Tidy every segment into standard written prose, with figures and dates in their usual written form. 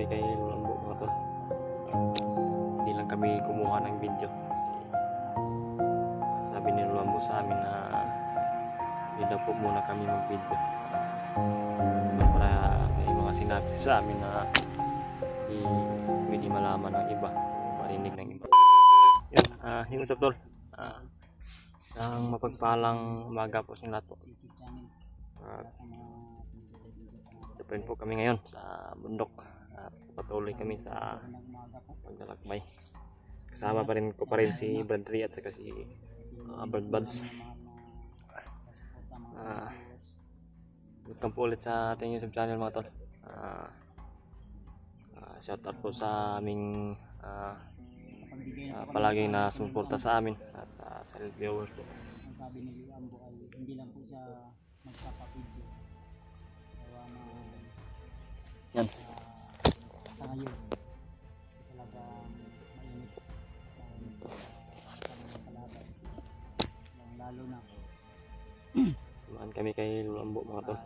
kay Lulambo mga tol. Hindi lang kami kumuha ng video kasi sabi ni Lulambo sa amin na hindi daw po muna kami mag video para may mga sinabi sa amin na hindi malaman ng iba, marinig ng iba. Yun, yung usap tol. Ang mapagpalang umaga po sa lahat po. Dapain po kami ngayon sa bundok at patuloy kami sa paglalakbay. Kasama pa rin si Bradley at saka si Brad Buds. Welcome po ulit sa ating YouTube channel mga tol. Shout out po sa aming palagi na sumuporta sa amin at silent viewers po. Ang sabi ni Lulambo ay hindi lang po siya magpapapidyo. Kaya na yan. Sa ngayon talagang mainit sa kalaban. Lalo na Samahan kami kay Lulambo mga tol.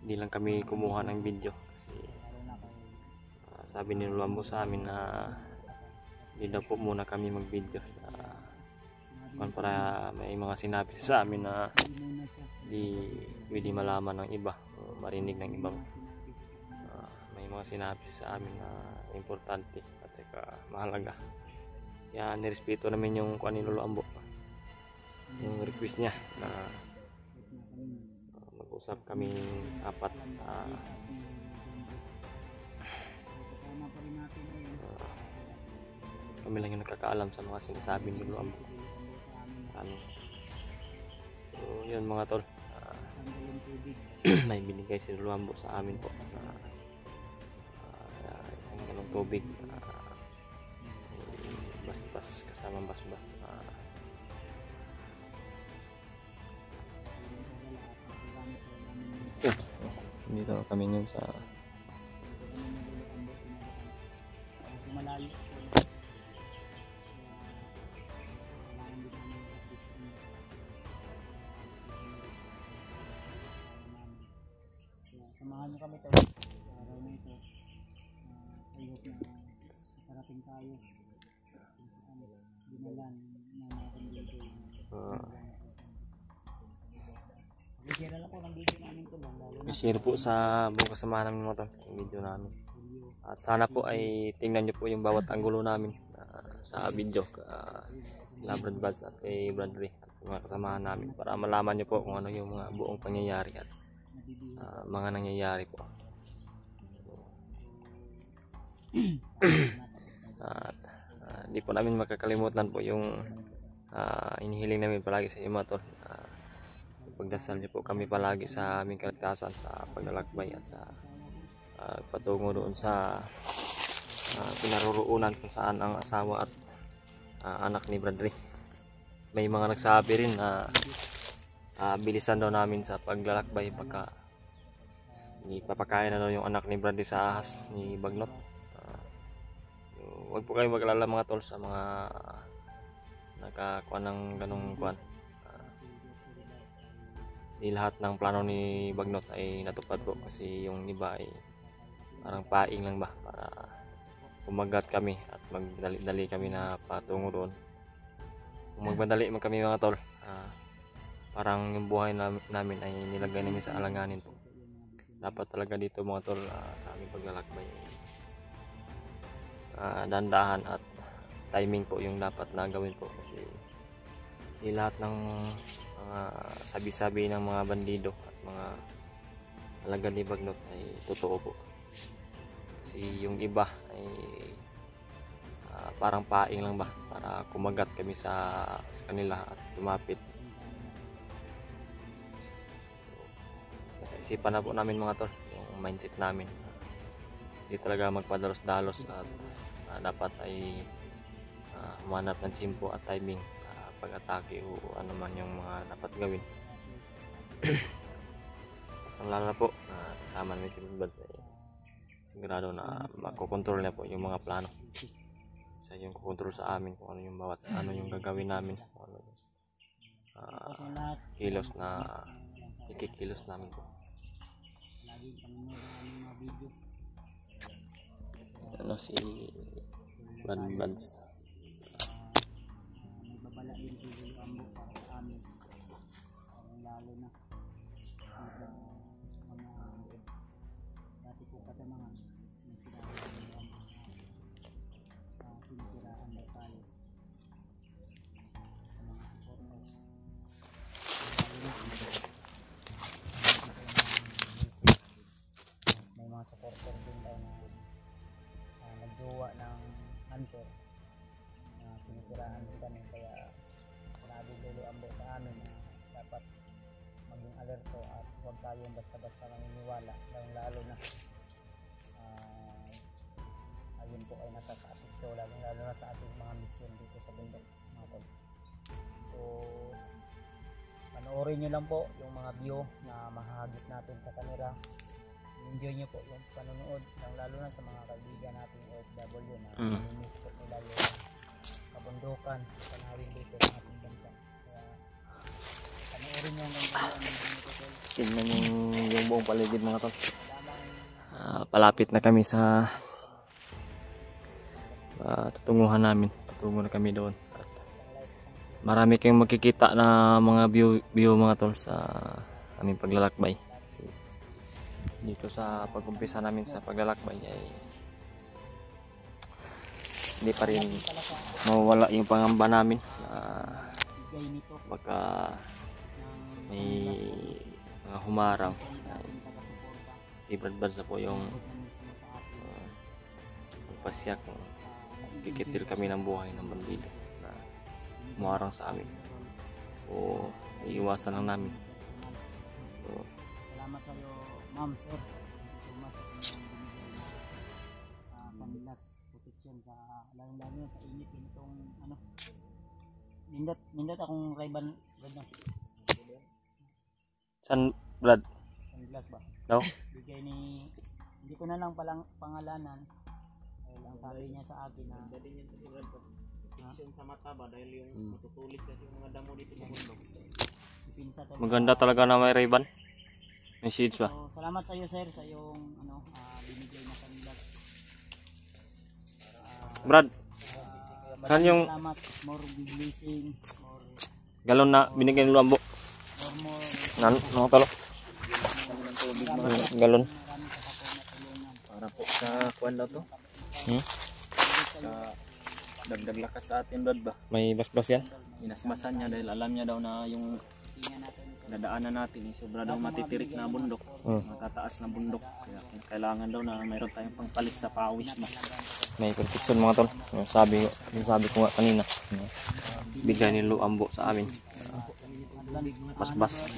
Hindi lang kami kumuha ng video kasi sabi ni Lulambo sa amin na hindi daw po muna kami mag video para may mga sinabi sa amin na hindi malaman ng iba o marinig ng ibang may mga sinabi sa amin na importante at saka mahalaga. Kaya nirespeto namin yung kuan ni Lulambo, yung request niya na mag-usap kami apat. Kami lang yung nakakaalam sa mga sinasabi ni Lulambo. So yun mga tol, may binigay si Lulambo sa amin po na isang ganong tubig, bas-bas, kasamang bas-bas dito kami yun sa malayo. Samahan nyo kami ito. Araw na ito. I hope na masarapin tayo. Dinalan na natin dito. Share lang po ng video namin ito. i-share po sa buong kasamahan namin mga tol yung video namin. At sana po ay tingnan nyo po yung bawat anggulo namin sa video kay Brad Buds at kay Bradley at sa mga kasamahan namin para malaman nyo po kung ano yung mga buong pangyayari at mga nangyayari po. At di po namin makakalimutan po yung inihiling namin palagi sa inyo mga tol. Pagdasal niyo po kami palagi sa aming kaligtasan sa paglalakbay at sa patungo doon sa pinaroroonan kung saan ang asawa at anak ni Bradley. May mga nagsabi rin na bilisan daw namin sa paglalakbay pagka ipapakain na daw yung anak ni Bradley sa ahas ni Bagnot. Huwag po kayo mag-alala mga tol sa mga nakakuha ng ganong kuwan. Di lahat ng plano ni Bagnot ay natupad po kasi yung iba ay parang paing lang ba para umagat kami at magdali-dali kami na patungo doon. Kung magmadali man kami mga tol, parang yung buhay namin ay nilagay namin sa alanganin po. Dapat talaga dito mga tol sa aming paglalakbay dandahan at timing po yung dapat na gawin po kasi di lahat ng sabi-sabi ng mga bandido at mga alagad ni Bagnot ay totoo po kasi yung iba ay parang paing lang ba para kumagat kami sa kanila at lumapit. So, isipan na po namin mga tol yung mindset namin, hindi talaga magpadalos-dalos at dapat ay humanap ng simpo at timing pag-atake o ano man yung mga dapat gawin. Ang lalo na po kasama namin si Buds ay sigurado na makokontrol na po yung mga plano. Siya yung kukontrol sa amin kung ano yung bawat ano yung gagawin namin, ano kilos na ikikilos namin po. Lagi kami mga video. Brad Buds. May babala din si Lolo Ambo para sa amin. Lalo na sa mga dati po katanangan ng sinabi ng Lolo Ambo sa sinisiraan daw tayo sa mga supporters. May mga supporter din daw na nagjowa ng hunter na sinisiraan din kami, kaya sinabi Lolo Ambo sa amin na dapat maging alerto at huwag tayong basta-basta maniniwala, lalo na ayun po ay nasa sa ating show, lalo na sa ating mga misyon dito sa bundok mga tol. So panoorin nyo lang po yung mga view na mahagip natin sa camera. Enjoy nyo po yung panonood, lalo na sa mga kaibigan nating OFW na namiss po nila yung kabundukan, panawin dito sa ating bansa. Kaya panoorin nyo hanggang dulo ang mga tol. Tingnan yung buong paligid mga tol. Palapit na kami sa tutunguhan namin. Tutungo na kami doon. At marami kayong makikita na mga view mga tol sa aming paglalakbay. Kasi dito sa pag-umpisa namin sa paglalakbay ay hindi pa rin mawala yung pangamba namin na baka may mga humarang. Si Brad Buds na po yung magpasya kung kikitil kami ng buhay ng bandido na humarang sa amin o iiwasan lang namin. So, salamat sa iyo, ma'am, sir. Thank you so much sa panilas protection sa lalo sa init itong ano. Nindot akong rival na. San Brad? Sunglass ba? No? Bigay ni, hindi ko na lang palang pangalanan. Dahil ang sabi niya sa akin na dati niya sa Brad ko. Protection sa mata ba dahil yung matutulis kasi yung mga damo dito sa bundok. Maganda talaga na may Ray-Ban. May shades ba? So, salamat sa iyo, sir, sa iyong ano, binigay na sunglass. Brad, saan yung salamat, more blessing, more galon na binigyan ng Ambo? Ano talo? Galon. Para po sa kuwan daw to. Sa dagdag lakas sa atin Brad ba? May basbas yan? Inasmasan niya dahil alam niya daw na yung dadaanan natin sobra daw matitirik na bundok, matataas na bundok, kaya kailangan daw na mayroon tayong pangpalit sa pawis mo. May protection mga tol. Yung sabi ko nga kanina. Bigay ni Lolo Ambo sa amin. Basbas.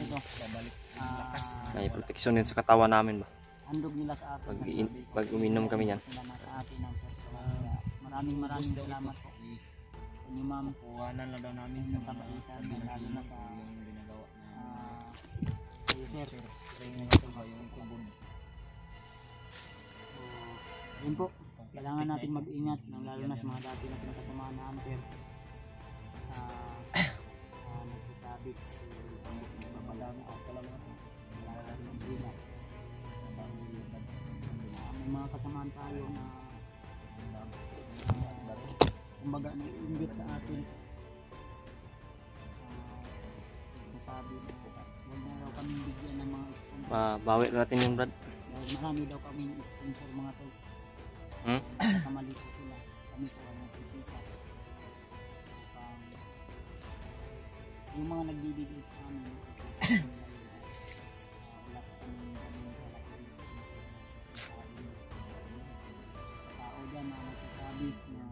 May protection din sa katawan namin ba? handog nila sa atin. Pag uminom kami yan. Sa atin ng personal. Maraming salamat po. Inyo ma'am, kuhanan na daw namin sa kabaitan, lalo na sa sir. Yun po, kailangan natin mag-ingat, lalo na sa mga dati na pinakasamahan na hunter. Nagsasabi si babalang ako talaga ng ingat. May mga kasamaan tayo na kumbaga naiinggit sa atin. Nagsasabi na huwag na daw kami bigyan ng mga sponsor. Bawi natin yung Brad. Dahil marami daw kami sponsor mga tol. Kamali po sila. Kami po ang nagsisika. Yung mga nagbibigay sa amin, wala pa kami tao dyan na nagsasabi na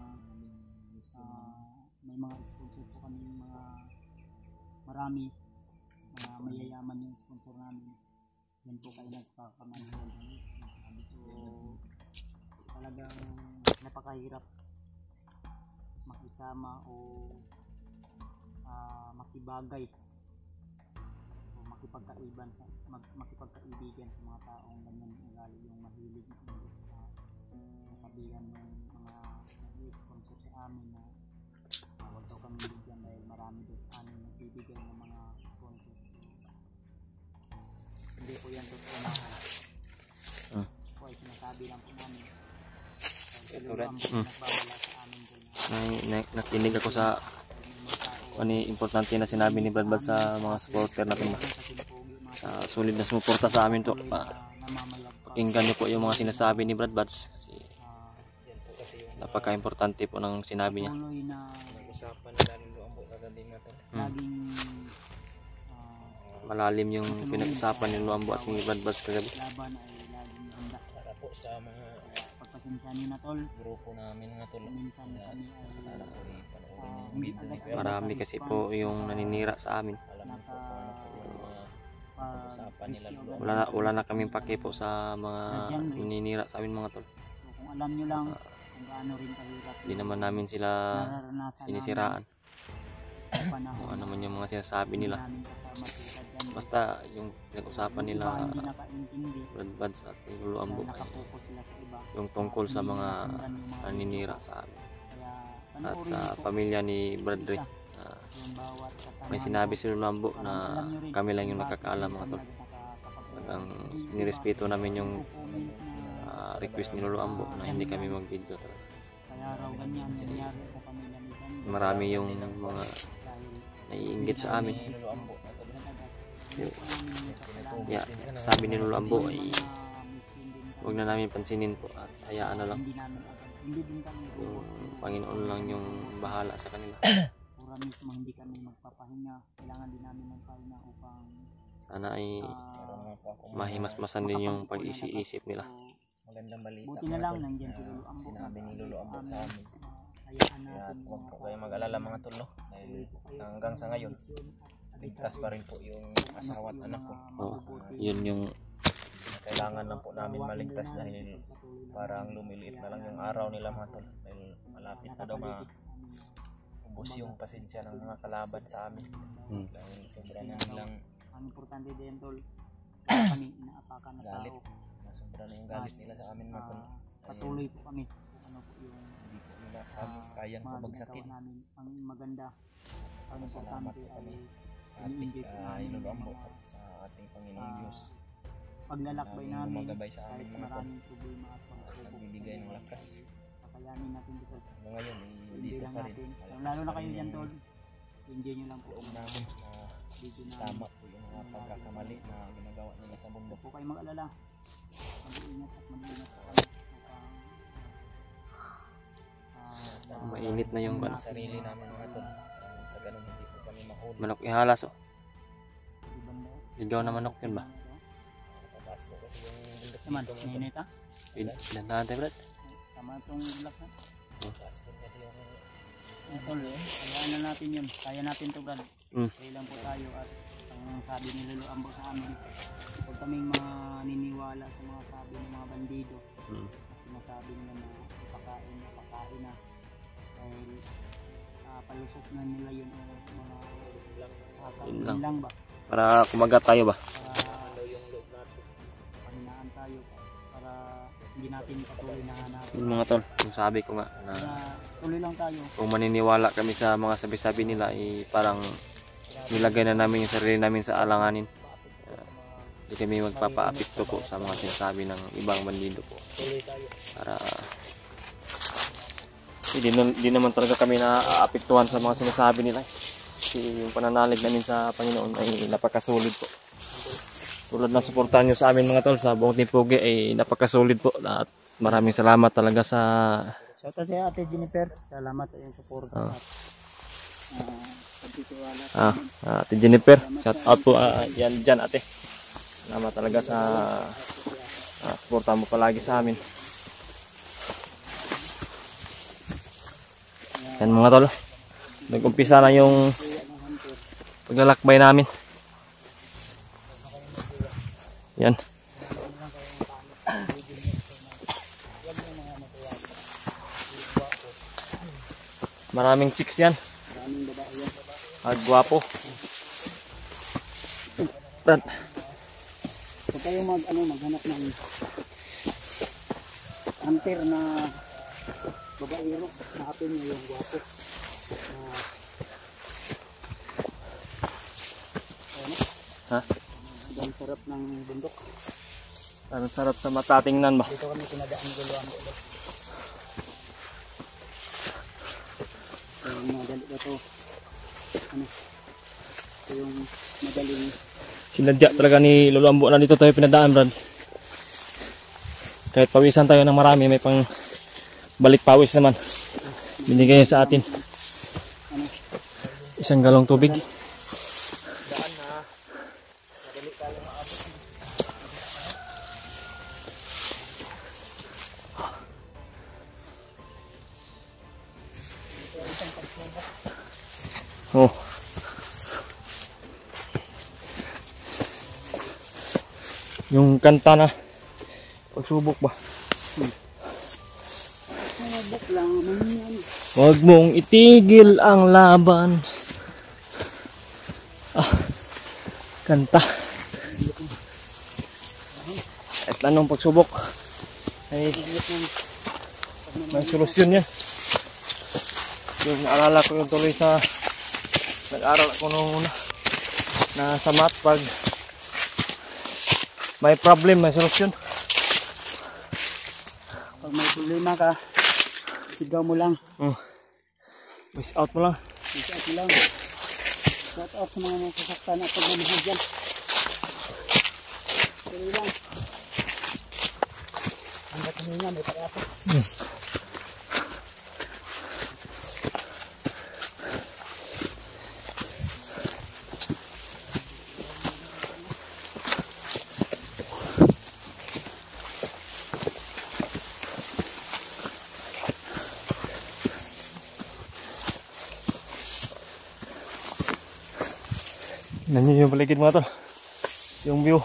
may mga sponsor po kami, mga marami, mga mayayaman yung sponsor namin. Yan po kayo nagpakamalihan. So talagang napakahirap makisama o makibagay o makipagkaibigan sa mga taong ganyan ugali, yung mahilig nasabihan ng mga nag-sponsor sa amin na huwag daw kami bigyan dahil marami doon sa amin nagbibigay ng mga sponsor. Hindi po yan totoo na po ay sinasabi lang po namin. Ito rin nagbabala sa amin po nakinig ako sa importante na sinabi ni Brad sa mga supporter natin. Sulit na sumuporta sa amin to. Pakinggan niyo po yung mga sinasabi ni Brad kasi napaka-importante po ng sinabi niya. Usapan Malalim yung pinag-usapan ni Luambo at ni Brad kagabi. laban ay laging handa. Para po sa mga Pagpasensya niyo na tol. grupo namin nga tol. Minsan kami ay Sana po panoorin yung hindi video ni agad- Kuya. Marami kasi po yung naninira sa amin. Alam niyo po kung ano po yung mga usapan nila. Wala na kaming pake po sa mga naninira sa amin mga tol. So kung alam niyo lang kung gaano rin kahirap Hindi naman namin sila nararanasan sinisiraan. namin sa panahon Kung ano man yung mga sinasabi nila. namin kasama sila dyan. Basta yung pinag-usapan Yung nila iba hindi nakaintindi Brad at ni Luambo dahil ay nakapokus sila sa iba. yung tungkol sa Hindi mga nasundan yung mga naninira sa amin. Kaya At panoorin sa niyo po pamilya ni Brad isa-isa na yung bawat kasama may sinabi si Luambo para na alam niyo rin kami lang yung kung bakit nakakaalam hindi mga tol. kami nakakapag-uusap. Ang Kasi nirespeto namin yung comment na request ni Lolo Ambo na hindi kami mag-video talaga. kaya raw ganyan nangyari sa pamilya ni Dan. Marami yung mga Dahil naiinggit sa amin. Ni Lolo Ambo na tol. Kaya sabi ni Lolo Ambo ay huwag na namin pansinin po at hayaan na lang. hindi namin agad hindi din kami Yung Panginoon lang yung bahala sa kanila. pura mismo hindi kami magpapahinga, kailangan din namin magpahinga upang Sana ay Meron nga po ako mga mahimasmasan din yung pag-isip nila. magandang balita. buti na mga lang tol, nandiyan si na Lolo Ambo Sinabi ni Lolo Ambo sa amin. hayaan Kaya natin huwag po kayo mag-alala mga tol, no? Dahil hanggang sa ngayon, ligtas pa rin po yung asawa at anak ko. Oh, yun yung Kailangan lang po namin maligtas dahil parang lumiliit na lang yung araw nila mga tol. Dahil malapit na daw maubos yung pasensya ng mga kalaban sa amin. Hmm. Dahil sobra na nilang ang importante din tol kami inaapakan na Galit. tao. sobra na yung galit nila sa amin mga tol. Patuloy po kami kung ano po yung Hindi po nila kayang mga pabagsakin. ginagawa namin. Ang maganda, ang Salamat importante po ay kami. ini-enjoy po Kay namin Lolo yung Ambo mga at sa ating Panginoong Diyos. paglalakbay na namin gumagabay sa kahit amin mga tol. maraming problema at pagsubok. Nagbibigay ng lakas. Kakayanin natin dito. Hanggang ngayon, Hindi dito lang pa rin. natin. Malakas Lalo na pa kayo rin dyan yung tol. Enjoy nyo lang po loob ang namin na video namin. tama po yung mga pagkakamali na ginagawa nila sa Huwag bundok. po kayo mag-alala. Mag-iingat at mag-iingat po kami. mainit na yung Sa sarili namin mga tol. Sa ganun hindi po kami mahuli. manok ihalas. Oh. Ligaw na manok yun ba? Mataas na kasi yung bundok Naman, dito mga tol. ninita. Ilan tayo Brad? Tama itong relax na. Mataas din kasi yung Tol, kayaan na natin yun. Kaya natin to Brad. Mm. Kaya lang po tayo at ang sabi ni Lolo Ambo sa amin, huwag kaming maniniwala sa mga sabi ng mga bandido. Hmm. Sinasabi nila na ipakain na. Dahil palusot na nila yun o mga Yun lang. lang ba? Para kumagat tayo ba? Para pahinaan tayo para hindi natin patuloy na hanapin. Yun mga tol, yung sabi ko nga na Kaya tuloy lang tayo. kung maniniwala kami sa mga sabi-sabi nila ay parang nilagay na namin yung sarili namin sa alanganin. Hindi kami magpapa-apekto po sa mga sinasabi ng ibang bandido po. Para hindi naman talaga kami na-apektuhan sa mga sinasabi nila. Kasi yung pananalig namin sa Panginoon ay napakasolid po. Tulad ng suportahan nyo sa amin mga tol sa buong Team Pugi ay napakasolid po. At maraming salamat talaga sa Shoutout sa Ate Jennifer. Salamat sa iyong support. Ah. Pagtitiwala. Ate Jennifer. Shout out po yan dyan ate. Salamat talaga sa suportahan mo palagi sa amin. Yan mga tol. Nag-umpisa na yung paglalakbay namin. Yan. Maraming chicks yan. Maraming babae yan. At gwapo. Brad. Huwag kayong maghanap ng hunter na babaero. Hanapin nyo yung gwapo. Ha? Ang sarap ng bundok. Ang sarap sa mata tingnan ba? Dito kami pinadaan gulo ang ulo. madali ba to? Ano? Ito yung madaling Sinadya talaga ni Lolo Ambo na dito tayo pinadaan, Brad. Kahit pawisan tayo ng marami, may pang balik pawis naman. Binigay niya sa atin. Isang galong tubig. daan na madali tayo maabot. Oh. Yung kanta na pagsubok ba? Sabok lang naman yan. Huwag mong itigil ang laban. Ah, kanta. At anong pagsubok ay may solusyon yan. Yung naalala ko yung tuloy sa nag-aral ako nung una na sa math, pag may problem, may solusyon. Pag may problema ka, sigaw mo lang. Wish out mo lang. Shout out mo lang. Shout out sa mga nasasaktan at pagmamahal dyan. Tuloy lang. Hanggat hininga, may pag-asa. Tignan nyo yung paligid mga tol. Yung view.